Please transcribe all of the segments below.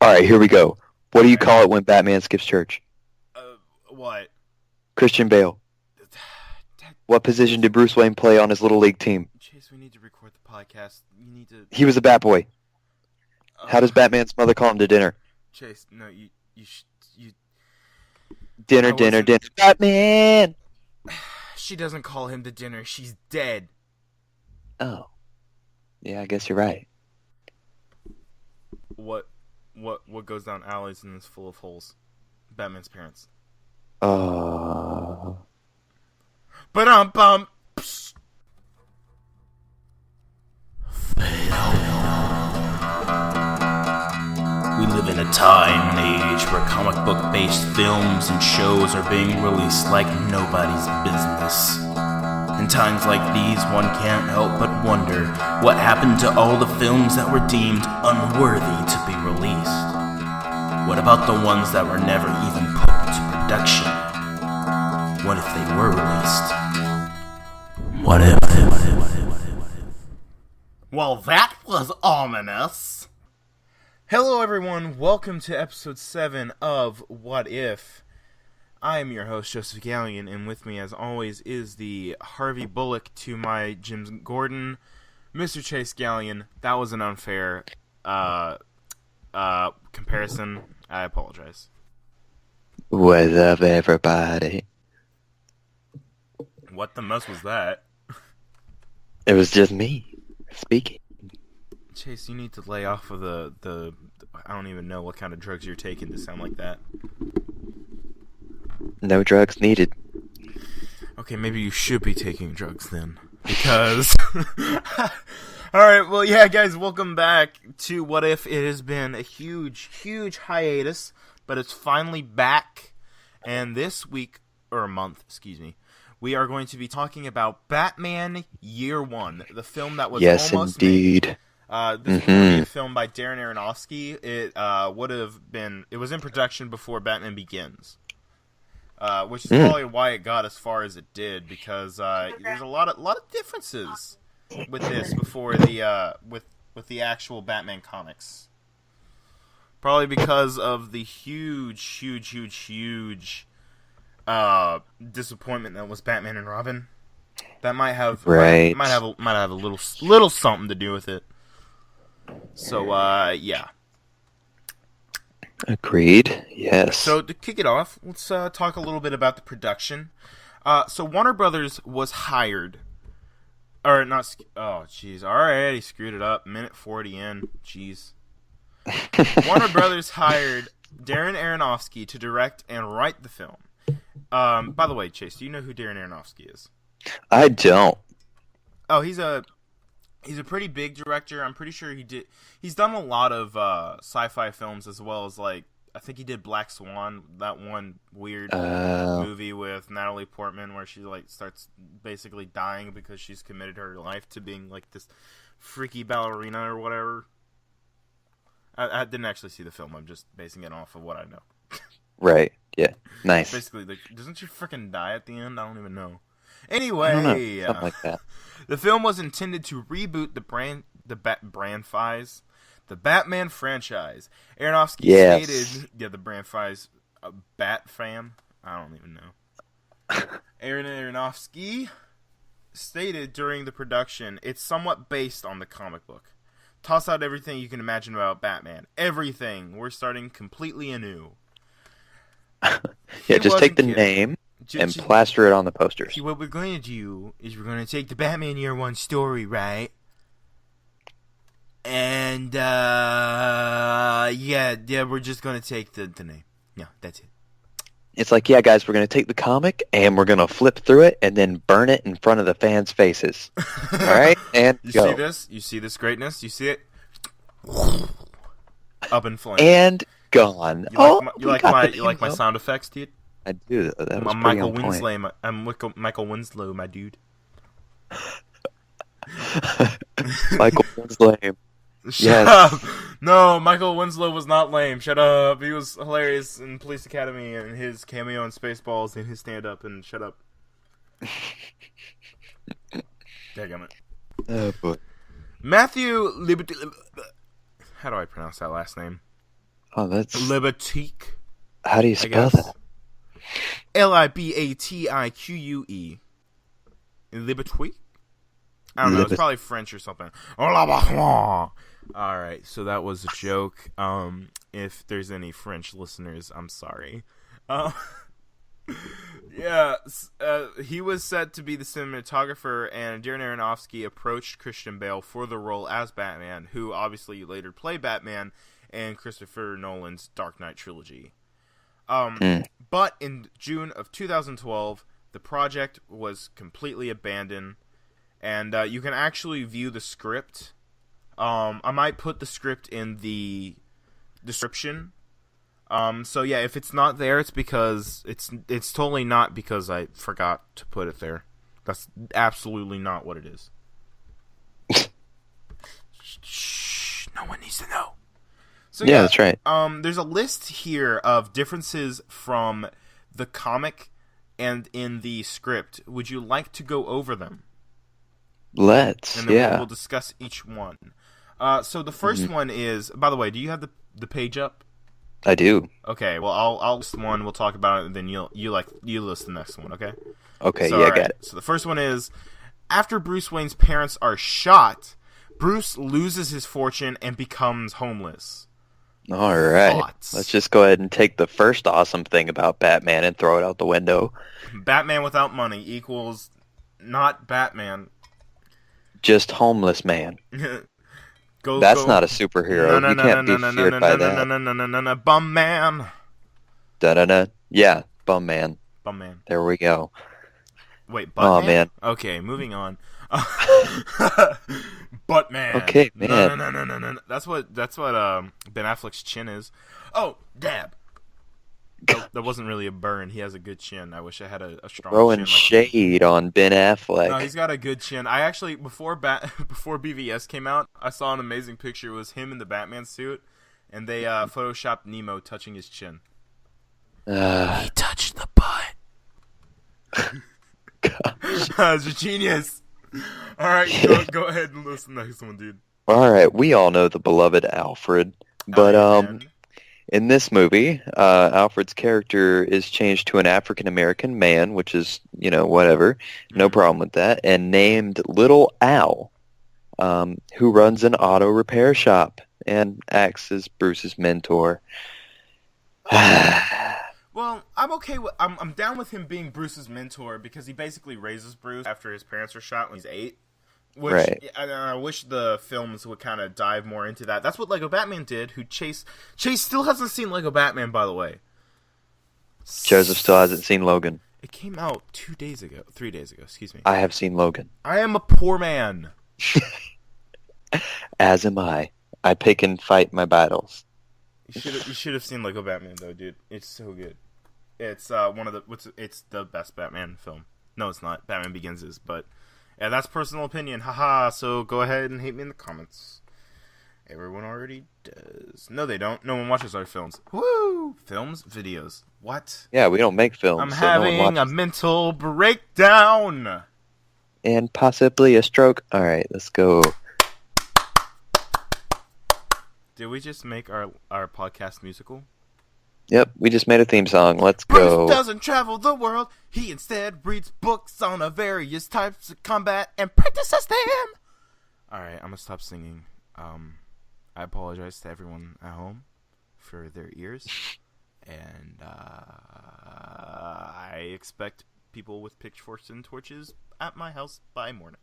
Alright, here we go. What do you call it when Batman skips church? What? Christian Bale. What position did Bruce Wayne play on his Little League team? Chase, we need to record the podcast. You need to... He was a Batboy. How does Batman's mother call him to dinner? Chase, no, you... Dinner. Batman! She doesn't call him to dinner. She's dead. Oh. Yeah, I guess you're right. What goes down alleys and is full of holes? Batman's parents. Ba-dum-bum. We live in a time and age where comic book-based films and shows are being released like nobody's business. In times like these, one can't help but wonder what happened to all the films that were deemed unworthy to be released. What about the ones that were never even put into production? What if they were released? What if? Well, that was ominous. Hello everyone, welcome to episode 7 of What If. I am your host, Joseph Gallion, and with me, as always, is the Harvey Bullock to my Jim Gordon, Mr. Chase Gallion. That was an unfair comparison. I apologize. What's up, everybody? What the mess was that? It was just me speaking. Chase, you need to lay off of the I don't even know what kind of drugs you're taking to sound like that. No drugs needed. Okay, maybe you should be taking drugs then. Because... Alright, well, yeah, guys, welcome back to What If. It has been a huge, huge hiatus, but it's finally back. And this week, or month, excuse me, we are going to be talking about Batman Year One, the film that was almost indeed. made. This was a film by Darren Aronofsky. It was in production before Batman Begins. Which is probably why it got as far as it did, because there's a lot of differences with this before the with the actual Batman comics. Probably because of the huge disappointment that was Batman and Robin. That might have a little something to do with it. So yeah. Agreed. Yes. So to kick it off, let's talk a little bit about the production. So Warner Brothers was hired, or not? Oh, jeez, already screwed it up. Minute 40 in. Jeez. Warner Brothers hired Darren Aronofsky to direct and write the film. By the way, Chase, do you know who Darren Aronofsky is? I don't. Oh, he's a pretty big director. I'm pretty sure he's done a lot of sci-fi films, as well as, like, I think he did Black Swan, that one weird movie with Natalie Portman where she, like, starts basically dying because she's committed her life to being, like, this freaky ballerina or whatever. I didn't actually see the film. I'm just basing it off of what I know. Right. Yeah. Nice. Basically, like, doesn't she freaking die at the end? I don't even know. Anyway, I don't know. Something like that. The film was intended to reboot the Batman franchise. Aronofsky stated, the brand fries, Bat fam. I don't even know. Aaron Aronofsky stated during the production, it's somewhat based on the comic book. Toss out everything you can imagine about Batman. Everything. We're starting completely anew. Yeah, just take the name and plaster it on the posters. See, what we're going to do is we're going to take the Batman Year One story, right? And, we're just going to take the name. Yeah, that's it. It's like, yeah, guys, we're going to take the comic and we're going to flip through it and then burn it in front of the fans' faces. All right? And go. See this? You see this greatness? You see it? Up in flames. And gone. You like my sound effects, dude? I do. That was I'm Michael Winslow. I'm Michael Winslow, my dude. Michael Winslow. Shut up! No, Michael Winslow was not lame. Shut up! He was hilarious in Police Academy and his cameo in Spaceballs and his stand-up. And shut up. Daggum it. Oh boy. Matthew Liberty. How do I pronounce that last name? Oh, that's... Libatique, How do you I spell guess. that? Libatique. Libatique? I don't know. It's Libet... probably French or something. Alright, so that was a joke. If there's any French listeners, I'm sorry. Yeah, he was set to be the cinematographer, and Darren Aronofsky approached Christian Bale for the role as Batman, who obviously later played Batman in Christopher Nolan's Dark Knight trilogy. But in June of 2012, the project was completely abandoned, and you can actually view the script. I might put the script in the description. So yeah, if it's not there, it's because it's totally not because I forgot to put it there. That's absolutely not what it is. Shh, no one needs to know. So Yeah, that's right. There's a list here of differences from the comic and in the script. Would you like to go over them? Let's, And then yeah. we'll discuss each one. So the first one is, by the way, do you have the page up? I do. Okay, well I'll list one, we'll talk about it, and then you list the next one, okay? Okay, So, yeah, right. got it. So the first one is, after Bruce Wayne's parents are shot, Bruce loses his fortune and becomes homeless. All right. Thoughts? Let's just go ahead and take the first awesome thing about Batman and throw it out the window. Batman without money equals not Batman. Just homeless man. That's not a superhero. You can't be feared by that. Bum man. Da-da-da. Yeah, bum man. Bum man. There we go. Wait, butt Oh, man? man. Okay, moving on. Butt man. Okay, man. No. That's what Ben Affleck's chin is. Oh, dab. That wasn't really a burn. He has a good chin. I wish I had a strong Throwing chin. shade on Ben Affleck. No, he's got a good chin. I actually, before BVS came out, I saw an amazing picture. It was him in the Batman suit, and they photoshopped Nemo touching his chin. He touched the butt. That's a genius. All right, go ahead and listen to the next one, dude. All right, we all know the beloved Alfred, but Man. in this movie, Alfred's character is changed to an African American man, which is, whatever, no problem with that, and named Little Al, who runs an auto repair shop and acts as Bruce's mentor. Well, I'm down with him being Bruce's mentor because he basically raises Bruce after his parents were shot when he's 8. Which, Right. I wish the films would kind of dive more into that. That's what Lego Batman did. Chase still hasn't seen Lego Batman, by the way. Joseph still hasn't seen Logan. It came out 3 days ago, excuse me. I have seen Logan. I am a poor man. As am I. I pick and fight my battles. You should have seen Lego Batman though, dude. It's so good. It's it's the best Batman film. No, it's not. Batman Begins is, but yeah, that's personal opinion. Haha. So go ahead and hate me in the comments. Everyone already does. No, they don't. No one watches our films. Woo! Films, videos. What? Yeah, we don't make films. I'm so having no one a watches. mental breakdown. And possibly a stroke. All right, let's go. Did we just make our podcast musical? Yep, we just made a theme song. Let's Bruce go. doesn't travel the world. He instead reads books on the various types of combat and practices them. Alright, I'm gonna stop singing. I apologize to everyone at home for their ears. And I expect people with pitchforks and torches at my house by morning.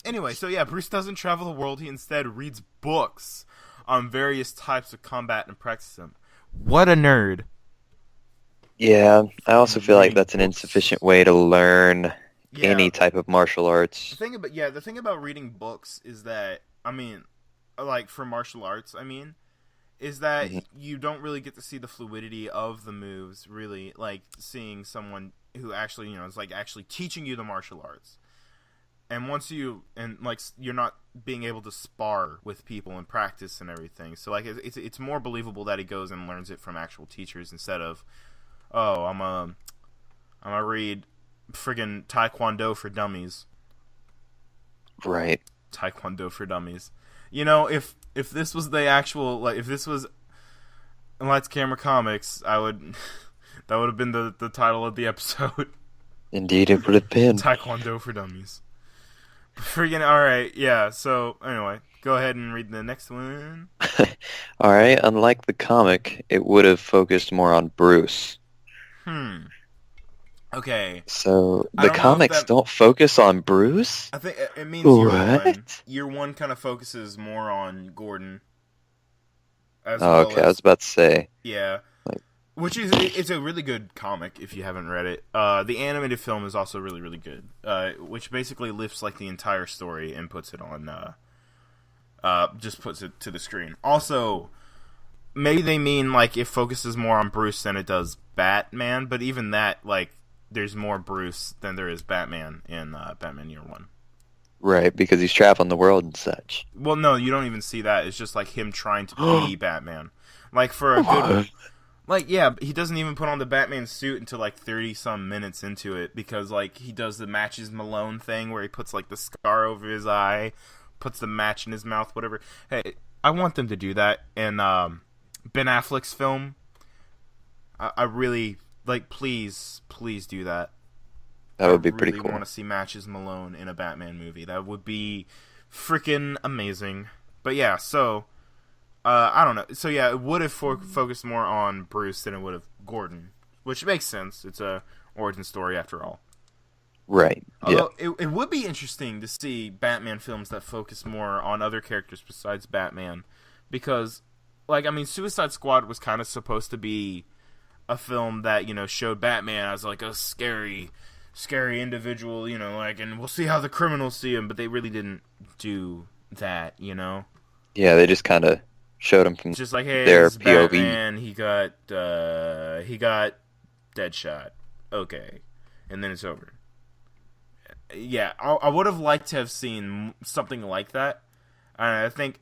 Anyway, so yeah, Bruce doesn't travel the world. He instead reads books on various types of combat and practices them. What a nerd. Yeah, I also feel like that's an insufficient way to learn any type of martial arts. The thing about reading books is that, like for martial arts, is that you don't really get to see the fluidity of the moves, really, like seeing someone who actually, is like actually teaching you the martial arts. And you're not being able to spar with people and practice and everything. So like it's more believable that he goes and learns it from actual teachers instead of, I'm gonna read friggin' Taekwondo for Dummies. Right. Taekwondo for Dummies. You know, if this was the actual, like, if this was Lights Camera Comics, I would that would have been the title of the episode. Indeed, it would have been. Taekwondo for Dummies. Freaking alright, yeah, so anyway, go ahead and read the next one. All right. Unlike the comic, it would have focused more on Bruce. Okay. So the comics don't focus on Bruce? I think it means What? Year one kind of focuses more on Gordon. Okay, I was about to say. Yeah. Which is, it's a really good comic if you haven't read it. The animated film is also really, really good. Which basically lifts like the entire story and puts it on, just puts it to the screen. Also, maybe they mean like it focuses more on Bruce than it does Batman, but even that, like, there's more Bruce than there is Batman in Batman Year One. Right, because he's traveling the world and such. Well, no, you don't even see that. It's just like him trying to be Batman. Like for a good, like yeah, he doesn't even put on the Batman suit until like 30-some minutes into it because like he does the Matches Malone thing where he puts like the scar over his eye, puts the match in his mouth, whatever. Hey, I want them to do that in Ben Affleck's film. I really like. Please do that. That would be pretty cool. I want to see Matches Malone in a Batman movie. That would be freaking amazing. But yeah, so I don't know. So yeah, it would have focused more on Bruce than it would have Gordon, which makes sense. It's a origin story after all. Right. Although it would be interesting to see Batman films that focus more on other characters besides Batman, because, like, I mean, Suicide Squad was kind of supposed to be a film that, you know, showed Batman as like a scary individual, you know, like, and we'll see how the criminals see him, but they really didn't do that, you know? Yeah, they just kind of showed him from just like, hey, their this is POV. Batman, he got Deadshot. Okay. And then it's over. Yeah, I would have liked to have seen something like that. I think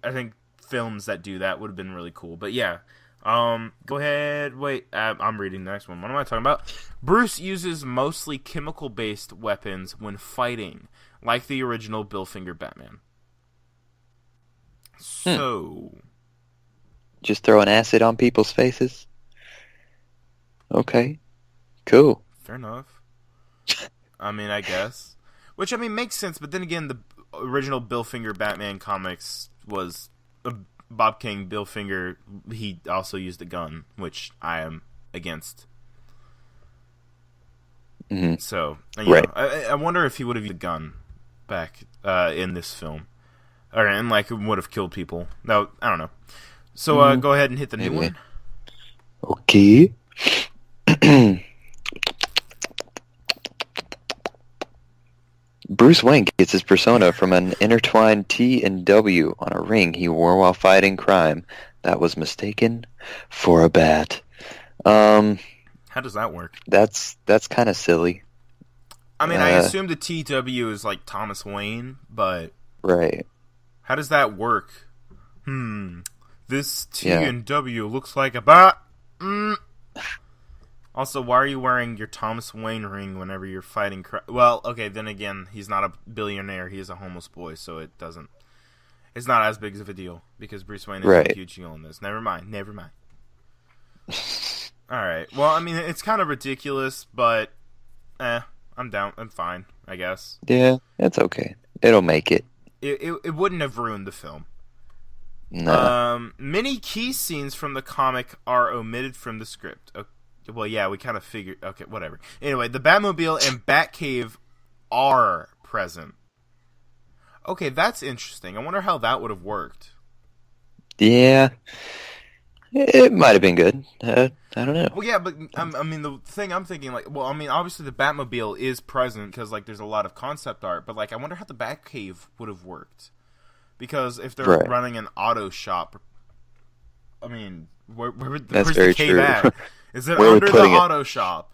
films that do that would have been really cool. But yeah, go ahead. Wait, I'm reading the next one. What am I talking about? Bruce uses mostly chemical-based weapons when fighting, like the original Bill Finger Batman. So, just throwing acid on people's faces? Okay, cool. Fair enough. I mean, I guess. Which, I mean, makes sense, but then again, the original Bill Finger Batman comics was Bob King, Bill Finger, he also used a gun, which I am against. Mm-hmm. So, right. I wonder if he would have used a gun back in this film. And, like, would have killed people. No, I don't know. So, go ahead and hit the new one. Okay. Bruce Wayne gets his persona from an intertwined T and W on a ring he wore while fighting crime that was mistaken for a bat. How does that work? That's kind of silly. I mean, I assume the TW is like Thomas Wayne, but right. How does that work? This T and W looks like a bat. Also, why are you wearing your Thomas Wayne ring whenever you're fighting crime? Well, okay, then again, he's not a billionaire. He is a homeless boy, so it's not as big of a deal because Bruce Wayne is a huge deal in this. Never mind. Alright, well, I mean, it's kind of ridiculous, but, I'm down. I'm fine, I guess. Yeah, it's okay. It'll make it. It wouldn't have ruined the film. No. Many key scenes from the comic are omitted from the script. Okay, well, yeah, we kind of figured... Okay, whatever. Anyway, the Batmobile and Batcave are present. Okay, that's interesting. I wonder how that would have worked. Yeah. It might have been good. I don't know. Well, yeah, but I mean, the thing I'm thinking, like, well, I mean, obviously the Batmobile is present because, like, there's a lot of concept art, but, like, I wonder how the Batcave would have worked. Because if they're running an auto shop, I mean, where's the cave at? Is it under the auto shop?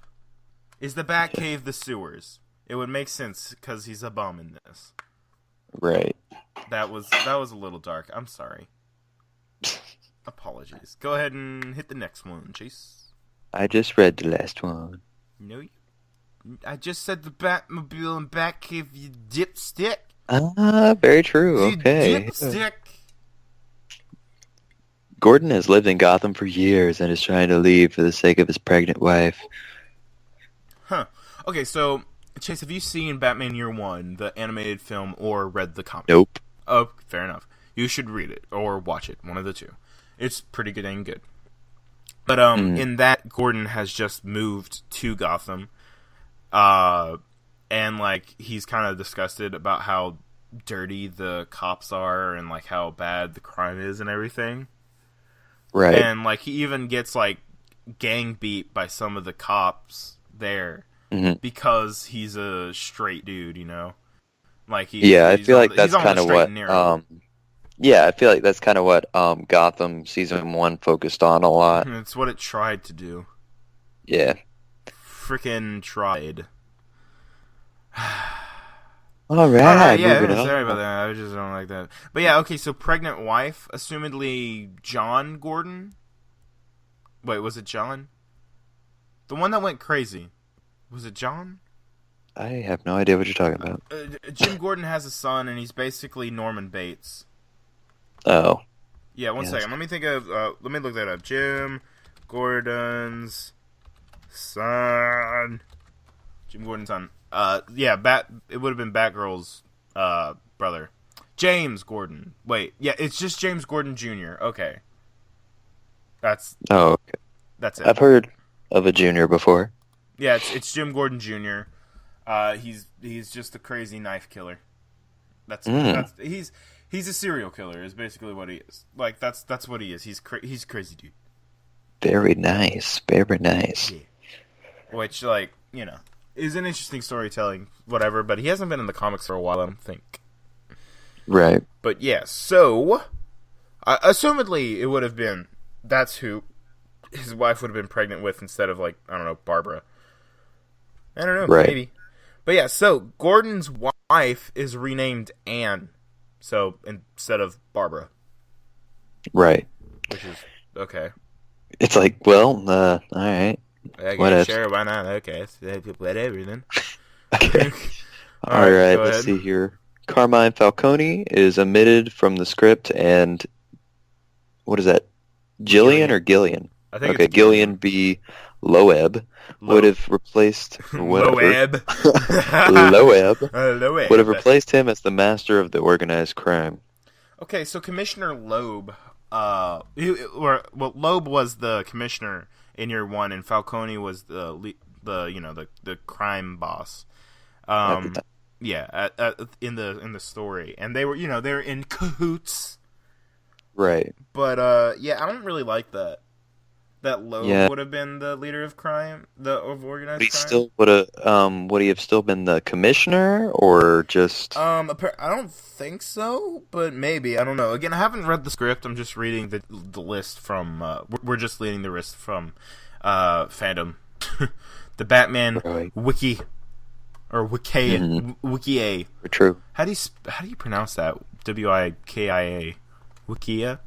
Is the Batcave the sewers? It would make sense because he's a bum in this. Right. That was a little dark. I'm sorry. Apologies. Go ahead and hit the next one, Chase. I just read the last one. No, I just said the Batmobile and Batcave, you dipstick. Very true. Okay. Dipstick. Gordon has lived in Gotham for years and is trying to leave for the sake of his pregnant wife. Huh. Okay, so Chase, have you seen Batman Year One, the animated film, or read the comic? Nope. Oh, fair enough. You should read it or watch it, one of the two. It's pretty good and good. But in that, Gordon has just moved to Gotham, and like he's kind of disgusted about how dirty the cops are and like how bad the crime is and everything. Right. And like he even gets like gang beat by some of the cops there because he's a straight dude, you know. Like I feel like that's kind of what. I feel like that's kind of what Gotham season 1 focused on a lot. It's what it tried to do. Yeah. Frickin' tried. All right. Yeah, sorry about that. I just don't like that. But yeah, okay. So pregnant wife, assumedly John Gordon. Wait, was it John? The one that went crazy. Was it John? I have no idea what you're talking about. Jim Gordon has a son, and he's basically Norman Bates. Oh. Yeah, one second. Let me think of. Let me look that up. Jim Gordon's son. Jim Gordon's son. It would have been Batgirl's brother, James Gordon. Wait, yeah, it's just James Gordon Jr. Okay. That's okay. That's it. I've heard of a junior before. Yeah, it's Jim Gordon Jr. He's just a crazy knife killer. That's he's a serial killer is basically what he is. Like that's what he is. He's a crazy dude. Very nice. Very nice. Yeah. Which like, you know, is an interesting storytelling, whatever, but he hasn't been in the comics for a while, I don't think. Right. But yeah, so assumedly it would have been that's who his wife would have been pregnant with instead of like, I don't know, Barbara. I don't know, right. Maybe. But yeah, so Gordon's wife is renamed Anne. So instead of Barbara. Right. Which is okay. It's like, well, all right. Okay, sure, why not? Okay, whatever then. Okay. All right, let's see here. Carmine Falcone is omitted from the script, and what is that? Gillian or Gillian? I think okay, Gillian B. Loeb would have replaced Loeb. Loeb would have replaced him as the master of the organized crime. Okay, so Commissioner Loeb, Loeb was the commissioner in Year One, and Falcone was the crime boss. In the story, and they were they're in cahoots. Right. But I don't really like that. That Loeb would have been the leader of crime, of organized crime. Still would he have still been the commissioner, or just? I don't think so, but maybe, I don't know. Again, I haven't read the script. I'm just reading the list from. We're just reading the list from, Fandom, the Batman Wiki, or Wikia, Wikia. True. How do you pronounce that? Wikia, Wikia. Wikia.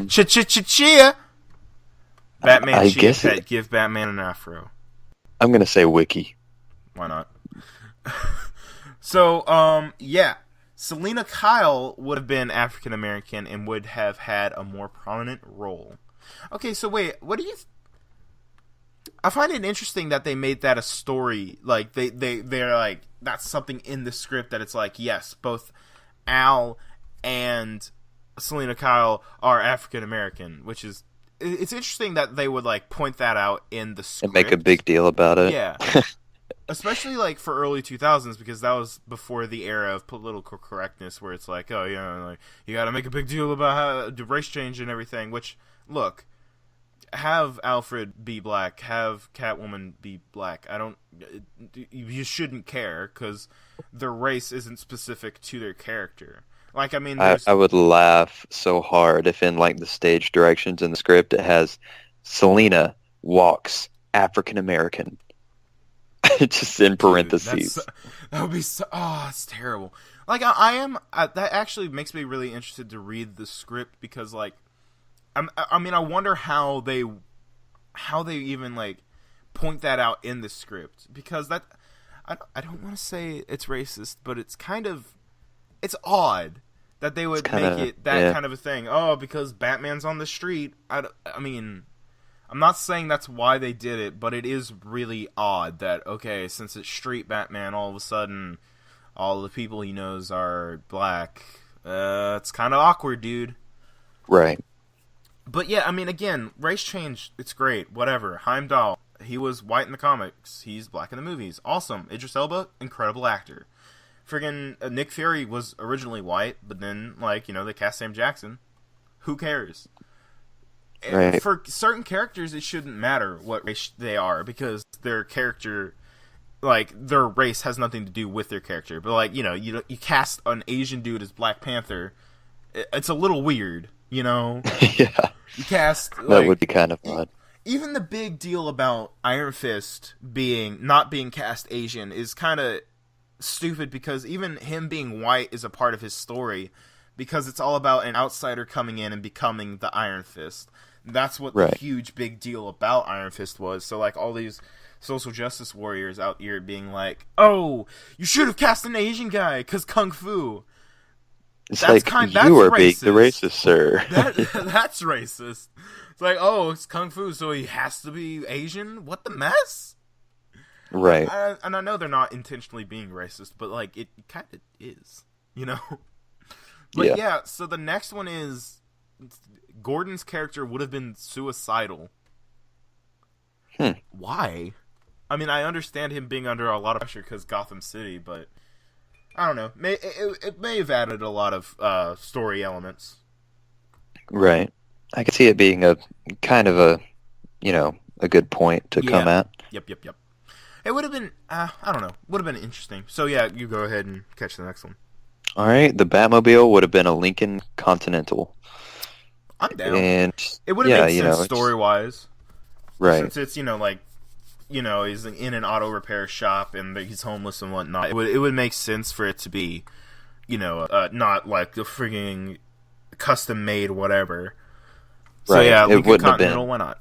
Chia. Batman I Chia guess Pet give Batman an afro. I'm gonna say Wiki. Why not? So, Selena Kyle would have been African American and would have had a more prominent role. Okay, so wait, what do you? I find it interesting that they made that a story. Like they're like that's something in the script that it's like yes, both Al and Selena Kyle are African American, which is it's interesting that they would like point that out in the script and make a big deal about it. Yeah, especially like for early 2000s because that was before the era of political correctness, where it's like, oh yeah, like you got to make a big deal about how the race change and everything. Which look, have Alfred be black, have Catwoman be black. You shouldn't care because their race isn't specific to their character. Like, I mean, I would laugh so hard if in like the stage directions in the script it has Selena walks African American, just in parentheses. That would be so. Oh, it's terrible. Like, that actually makes me really interested to read the script because, like, I wonder how they even like point that out in the script because that I don't want to say it's racist, but it's kind of. It's odd that they would kinda, make it that kind of a thing. Oh, because Batman's on the street. I mean, I'm not saying that's why they did it, but it is really odd that, okay, since it's street Batman, all of a sudden, all the people he knows are black. It's kind of awkward, dude. Right. But yeah, I mean, again, race change, it's great. Whatever. Heimdall, he was white in the comics. He's black in the movies. Awesome. Idris Elba, incredible actor. Friggin' Nick Fury was originally white, but then, like, you know, they cast Sam Jackson. Who cares? Right. For certain characters, it shouldn't matter what race they are, because their character, like, their race has nothing to do with their character. But, like, you know, you cast an Asian dude as Black Panther, it's a little weird, you know? Yeah. You cast, like, That would be kind of odd. even the big deal about Iron Fist not being cast Asian is kind of stupid, because even him being white is a part of his story, because it's all about an outsider coming in and becoming the Iron Fist. That's what the huge big deal about Iron Fist was. So, like, all these social justice warriors out here being like, oh, you should have cast an Asian guy because Kung Fu. It's that's you are being the racist, sir. That's racist. It's like, oh, it's Kung Fu, so he has to be Asian? What the mess? Right. And I know they're not intentionally being racist, but, like, it kind of is, you know? But yeah, so the next one is Gordon's character would have been suicidal. Why? I mean, I understand him being under a lot of pressure because Gotham City, but I don't know. It may have added a lot of story elements. Right. I could see it being a kind of a, you know, a good point to come at. Yep. It would have been, I don't know, would have been interesting. So yeah, you go ahead and catch the next one. All right, the Batmobile would have been a Lincoln Continental. I'm down. And it would have made sense story-wise. Right. Since it's, you know, like, you know, he's in an auto repair shop and he's homeless and whatnot. It would make sense for it to be, you know, not like the frigging custom-made whatever. So right. yeah, Lincoln Continental, Continental, why not?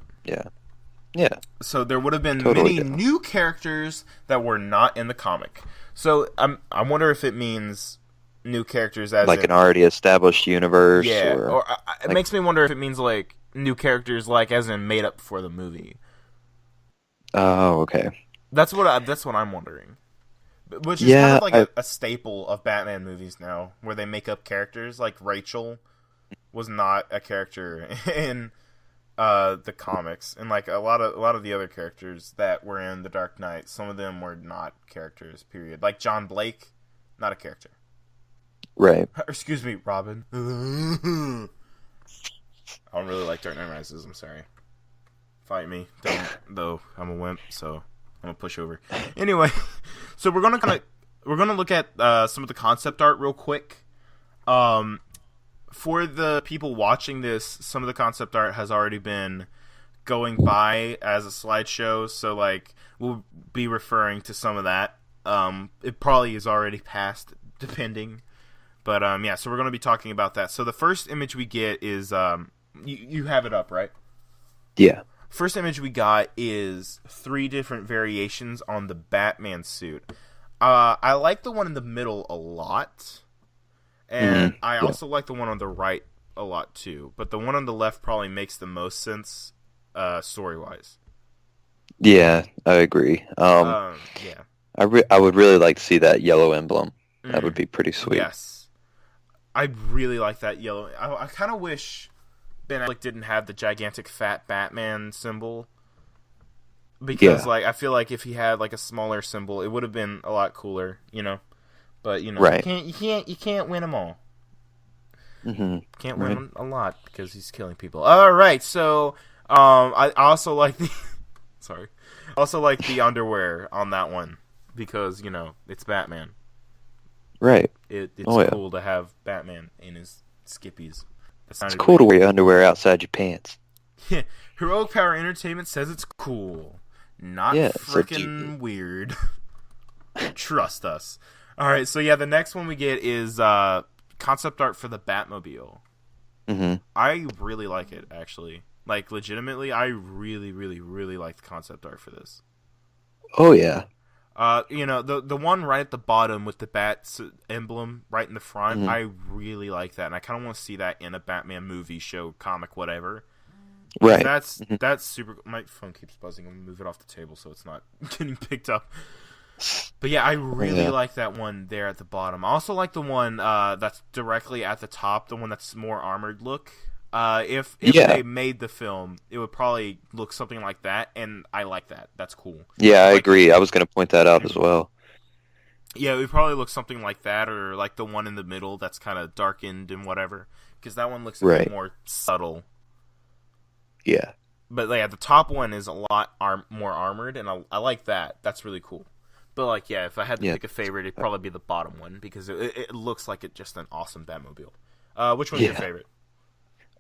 Yeah. So there would have been many new characters that were not in the comic. So I wonder if it means new characters as like an already established universe. Yeah, or it makes me wonder if it means like new characters, like as in made up for the movie. Oh, okay. That's what I'm wondering. Which is kind of like a staple of Batman movies now, where they make up characters. Like Rachel was not a character in the comics, and like a lot of the other characters that were in The Dark Knight, some of them were not characters. Period. Like John Blake, not a character. Right. Excuse me, Robin. I don't really like Dark Knight Rises. I'm sorry. Fight me, don't, though. I'm a wimp, so I'm gonna push over. Anyway, so we're gonna look at some of the concept art real quick. For the people watching this, some of the concept art has already been going by as a slideshow, so like we'll be referring to some of that. It probably is already past, depending. But yeah, so we're going to be talking about that. So the first image we get is you have it up, right? Yeah. First image we got is 3 different variations on the Batman suit. I like the one in the middle a lot. And I also like the one on the right a lot too. But the one on the left probably makes the most sense story-wise. Yeah, I agree. Yeah. I would really like to see that yellow emblem. That would be pretty sweet. Yes. I really like that yellow. I kind of wish Ben Affleck didn't have the gigantic fat Batman symbol. Because like I feel like if he had like a smaller symbol, it would have been a lot cooler, you know. But you know, right. you can't win them all. Can't win right. a lot because he's killing people. All right, so I also like the the underwear on that one because you know it's Batman. Right. It's cool to have Batman in his skippies. It's cool to wear your underwear outside your pants. Heroic Power Entertainment says it's cool. Not freaking weird. Trust us. Alright, so yeah, the next one we get is concept art for the Batmobile. I really like it, actually. Like, legitimately, I really, really, really like the concept art for this. Oh, yeah. The one right at the bottom with the bat emblem right in the front, Mhm. I really like that, and I kind of want to see that in a Batman movie, show, comic, whatever. Because Right. Mhm. that's super. My phone keeps buzzing. I'm gonna move it off the table so it's not getting picked up. But yeah, I Oh, really yeah. like that one there at the bottom. I also like the one that's directly at the top, the one that's more armored look. If Yeah. they made the film, it would probably look something like that, and I like that. That's cool. Yeah, I Like, agree. I was going to point that out as well. yeah, it would probably look something like that, or like the one in the middle that's kind of darkened and whatever, because that one looks a bit Right. more subtle. Yeah. But yeah, the top one is a lot more armored, and I like that. That's really cool. But like, yeah, if I had to Yeah. pick a favorite, it'd probably be the bottom one because it looks like it's just an awesome Batmobile. Which one's your Yeah. favorite?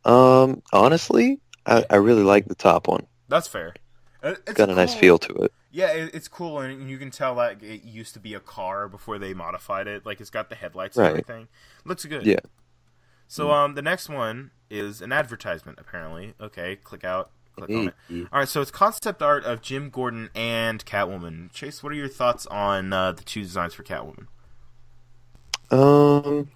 Honestly, I really like the top one. That's fair. It's Got a nice cool. feel to it. Yeah, it's cool, and you can tell that it used to be a car before they modified it. Like, it's got the headlights and Right. everything. Looks good. Yeah. So the next one is an advertisement. Apparently, okay, click out. Click on it. Hey. All right, so it's concept art of Jim Gordon and Catwoman. Chase, what are your thoughts on the two designs for Catwoman? Um,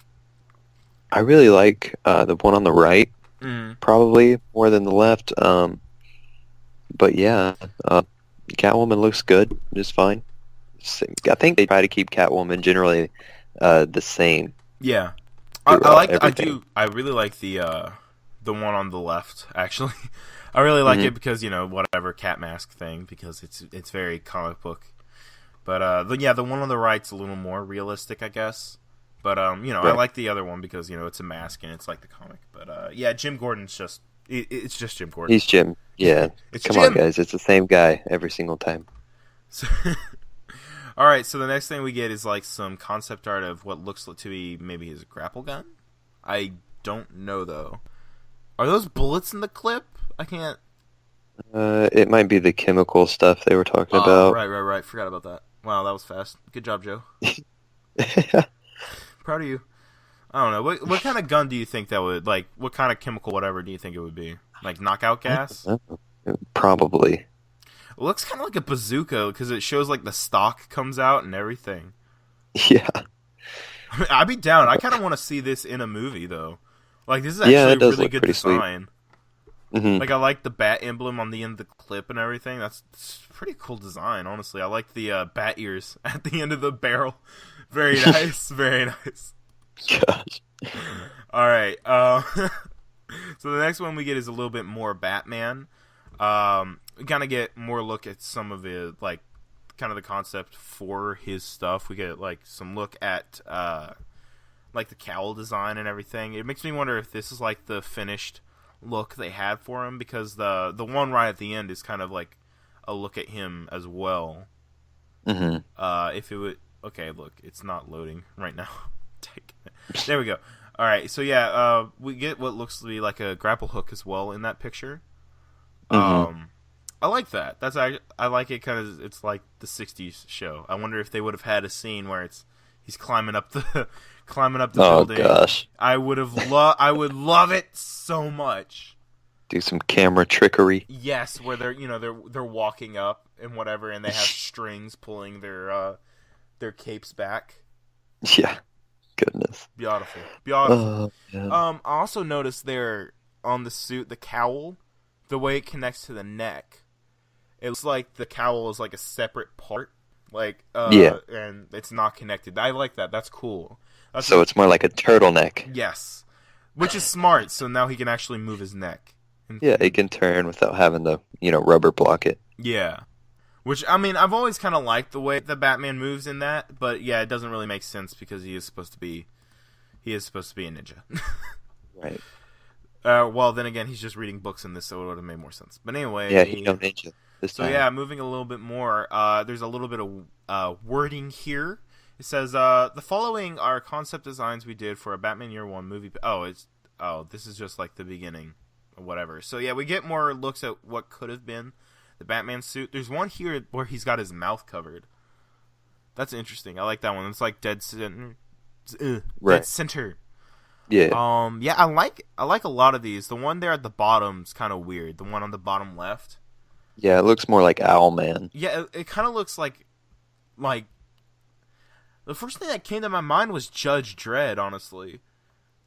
I really like the one on the right, Mm. probably more than the left. But yeah, Catwoman looks good, just fine. I think they try to keep Catwoman generally the same Yeah, I throughout like. everything. I really like the one on the left. Actually, I really like Mhm. it because whatever cat mask thing because it's very comic book. But the one on the right's a little more realistic, I guess. But I Right. like the other one because it's a mask and it's like the comic. But yeah, Jim Gordon's just it's just Jim Gordon. He's Jim. Yeah. It's Come Jim. on, guys. It's the same guy every single time. So, all right, so the next thing we get is like some concept art of what looks to be maybe his grapple gun. I don't know though. Are those bullets in the clip? I can't. It might be the chemical stuff they were talking Oh, about. right. Forgot about that. Wow, that was fast. Good job, Joe. Proud of you. I don't know. What kind of gun do you think that would like? What kind of chemical, whatever, do you think it would be? Like knockout gas? Probably. It looks kind of like a bazooka because it shows like the stock comes out and everything. Yeah. I mean, I'd be down. I kind of want to see this in a movie though. Like this is Yeah, actually it a does really look good pretty sweet. design. Hmm. Like I like the bat emblem on the end of the clip and everything. That's pretty cool design, honestly. I like the bat ears at the end of the barrel. Very nice, very nice. Gosh. All right. So the next one we get is a little bit more Batman. We kind of get more look at some of the like kind of the concept for his stuff. We get like some look at like the cowl design and everything. It makes me wonder if this is like the finished look they had for him because the one right at the end is kind of like a look at him as well. Hmm. If it would okay, look, it's not loading right now. There we go. All right, so yeah, we get what looks to be like a grapple hook as well in that picture. I like that. I like it because it's like the '60s show. I wonder if they would have had a scene where he's climbing up the Oh building. gosh. I would would love it so much. Do some camera trickery. Yes, where they're walking up and whatever, and they have strings pulling their capes back. Yeah. Goodness. Beautiful. Oh, man. I also noticed there on the suit, the cowl, the way it connects to the neck. It looks like the cowl is like a separate part, Yeah. and it's not connected. I like that. That's cool. So it's more like a turtleneck. Yes, which is smart. So now he can actually move his neck. Yeah, it can turn without having to, rubber block it. Yeah. Which, I mean, I've always kind of liked the way the Batman moves in that, but yeah, it doesn't really make sense because he is supposed to be a ninja. Right. Well, then again, he's just reading books in this, so it would have made more sense. But anyway, Yeah, he no ninja this so time. yeah, moving a little bit more. There's a little bit of wording here. It says the following are concept designs we did for a Batman Year One movie. This is just like the beginning, or whatever. So yeah, we get more looks at what could have been the Batman suit. There's one here where he's got his mouth covered. That's interesting. I like that one. It's like dead center. Right. Dead center. Yeah. Yeah, I like a lot of these. The one there at the bottom's kind of weird. The one on the bottom left. Yeah, it looks more like Owlman. Yeah, it kind of looks like like, the first thing that came to my mind was Judge Dredd, honestly.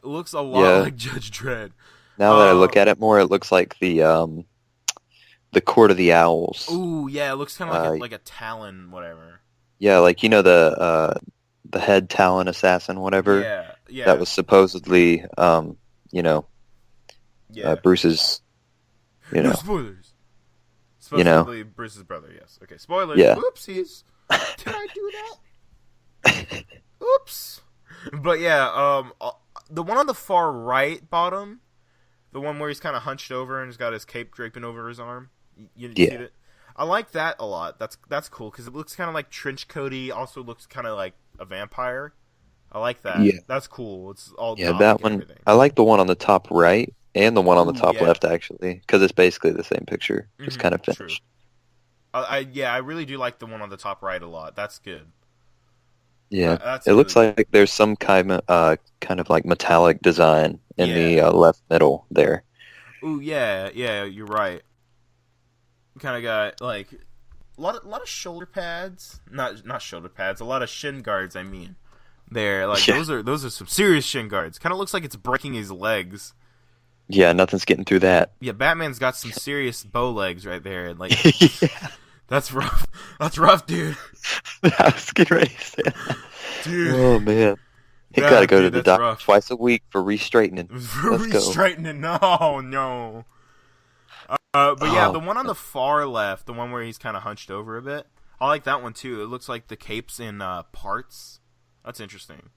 It looks a lot Yeah. like Judge Dredd. Now that I look at it more, it looks like the Court of the Owls. Ooh, yeah, it looks kind of Uh, like a Talon, whatever. yeah, like the head Talon assassin, whatever. Yeah, That yeah, was supposedly you know yeah. Bruce's No spoilers. you know Supposedly Bruce's brother, yes. Okay, spoilers. yeah. Oopsies. Did I do that? Oops. But yeah, the one on the far right bottom, the one where he's kind of hunched over and he's got his cape draping over his arm. You see Yeah. it? I like that a lot. That's cool because it looks kind of like trench coaty. Also looks kind of like a vampire. I like that. Yeah. That's cool. It's all Yeah, gothic that and one. everything. I like the one on the top right and the one on the Ooh, top yeah. left, actually, because it's basically the same picture, just kind of True. finished. I really do like the one on the top right a lot. That's good. Yeah, That's it looks really like there's some kind of like metallic design in the Yeah. left middle there. Ooh, yeah, you're right. Kind of got like a lot of shoulder pads, not shoulder pads, a lot of shin guards. I mean, there like Yeah. those are some serious shin guards. Kind of looks like it's breaking his legs. Yeah, nothing's getting through that. Yeah, Batman's got some serious bow legs right there, and like Yeah, that's rough. That's rough, dude. I was getting ready to say that. Dude, Oh man, he Yeah, got to go to dude, the that's doctor rough. twice a week for re-straightening. Let's go. straightening. No. But yeah, Oh, the one on the far left, the one where he's kind of hunched over a bit, I like that one too. It looks like the cape's in parts. That's interesting.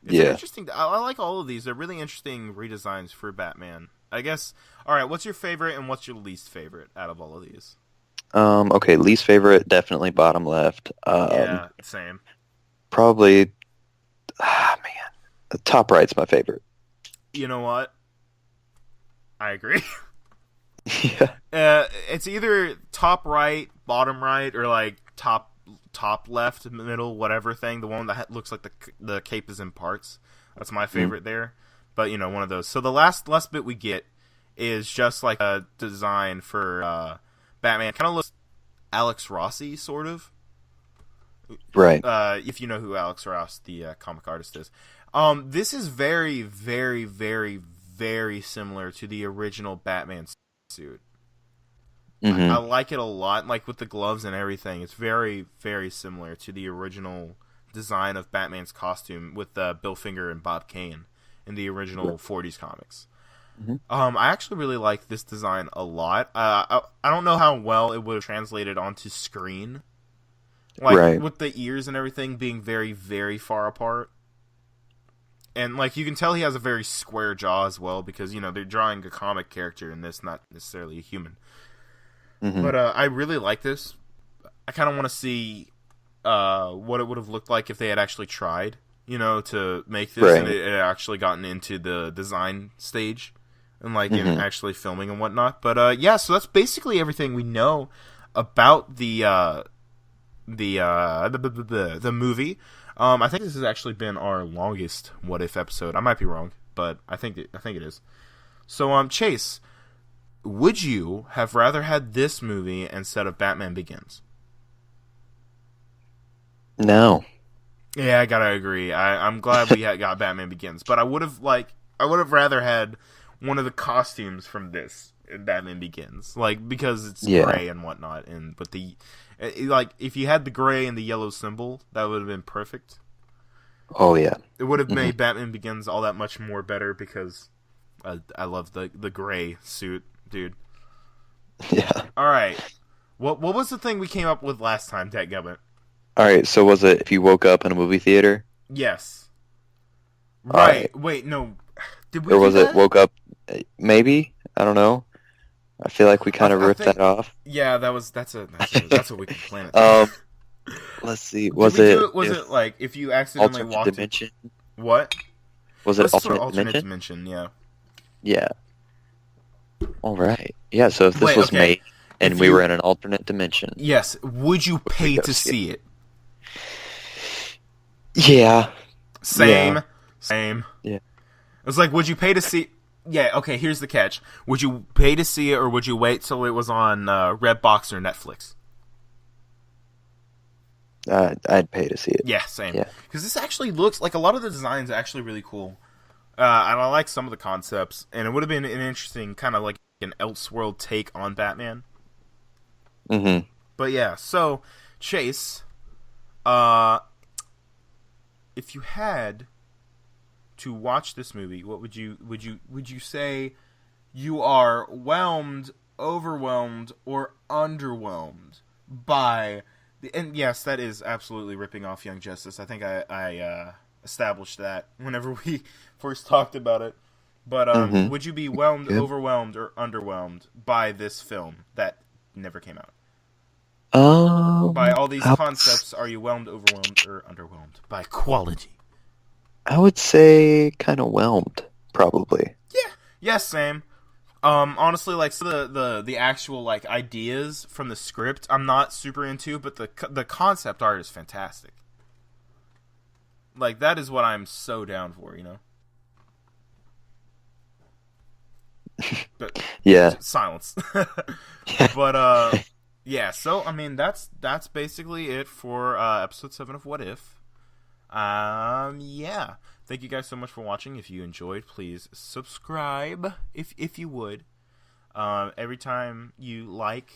It's an yeah. interesting. I like all of these. They're really interesting redesigns for Batman. I guess. All right, what's your favorite and what's your least favorite out of all of these? Okay, least favorite, definitely bottom left. Yeah, same. Probably, man, the top right's my favorite. You know what? I agree. Yeah, It's either top right, bottom right, or like top left, middle, whatever thing. The one that looks like the cape is in parts. That's my favorite there. But you know, one of those. So the last bit we get is just like a design for Batman. Kind of looks Alex Rossi, sort of. right. If you know who Alex Ross, the comic artist, is. This is very, very, very, very similar to the original Batman suit. Hmm. I like it a lot, like with the gloves and everything. It's very, very similar to the original design of Batman's costume with Bill Finger and Bob Kane in the original 40s comics. Mhm. I actually really like this design a lot. I don't know how well it would have translated onto screen, like Right. with the ears and everything being very, very far apart. And like you can tell he has a very square jaw as well because you know they're drawing a comic character in this, not necessarily a human. Hmm. But I really like this. I kind of want to see what it would have looked like if they had actually tried, you know, to make this Right. and it had actually gotten into the design stage and like in Mhm. actually filming and whatnot. But yeah, so that's basically everything we know about the movie. I think this has actually been our longest What If episode. I might be wrong, but I think it is. So Chase, would you have rather had this movie instead of Batman Begins? No. Yeah, I gotta agree. I'm glad we got Batman Begins, but I would have rather had one of the costumes from this in Batman Begins, like because it's Yeah. gray and whatnot, and but like if you had the gray and the yellow symbol, that would have been perfect. Oh yeah. It would have made Batman Begins all that much more better because I love the gray suit, dude. Yeah. All right, what was the thing we came up with last time, Dadgummit? All right. So was it if you woke up in a movie theater, Yes. All Right. right. Wait, no. Did we or do was that? it woke up? Maybe, I don't know. I feel like we kind of I ripped think- that off. Yeah, that's a Wicked Planet. Let's see. Did Was we it do Was if it like if you accidentally alternate walked dimension? what? Was it Let's sort of alternate dimension, dimension? yeah. Yeah. All right. Yeah. So if this Wait, was okay. made and If we you- were in an alternate dimension, Yes. Would you pay go to see see it? yeah. Same. Yeah. Same. Yeah. It's like, would you pay to see? Yeah. Okay. Here's the catch: would you pay to see it, or would you wait till it was on Redbox or Netflix? I'd pay to see it. Yeah, same. Yeah. Because this actually looks like a lot of the designs are actually really cool. And I like some of the concepts, and it would have been an interesting kind of like an Elseworld take on Batman. Mm-hmm. But yeah, so Chase, if you had to watch this movie, what would you say you are whelmed, overwhelmed, or underwhelmed by the? And yes, that is absolutely ripping off Young Justice. I think I established that whenever we first talked about it. But would you be whelmed, Good. overwhelmed, or underwhelmed by this film that never came out? By all these concepts, are you whelmed, overwhelmed, or underwhelmed by quality? I would say kind of whelmed, probably. Yeah, same. Honestly, like so the actual like ideas from the script, I'm not super into, but the concept art is fantastic. Like that is what I'm so down for, you know. But Yeah. silence. Yeah. But yeah. So I mean, that's basically it for episode 7 of What If. Yeah. Thank you guys so much for watching. If you enjoyed, please subscribe if you would. Every time you like,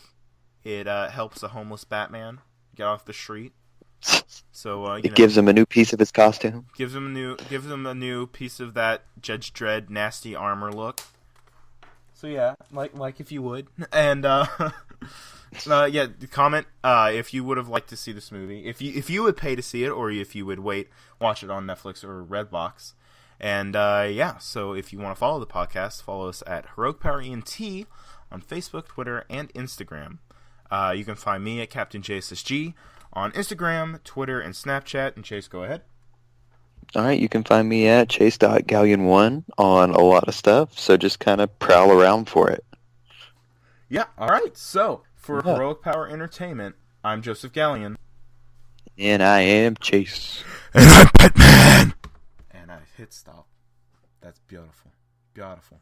it helps a homeless Batman get off the street. So It gives him a new piece of his costume. gives him a new piece of that Judge Dredd nasty armor look. So yeah, like if you would, and yeah, comment if you would have liked to see this movie, if you would pay to see it, or if you would watch it on Netflix or Redbox, and yeah. So if you want to follow the podcast, follow us at Heroic Power ENT on Facebook, Twitter, and Instagram. You can find me at Captain JSSG on Instagram, Twitter, and Snapchat. And Chase, go ahead. All right, you can find me at chase.galleon1 on a lot of stuff, so just kind of prowl around for it. Yeah, all right. So, for Heroic Power Entertainment, I'm Joseph Galleon. And I am Chase. And I'm Batman! And I hit stop. That's beautiful. Beautiful.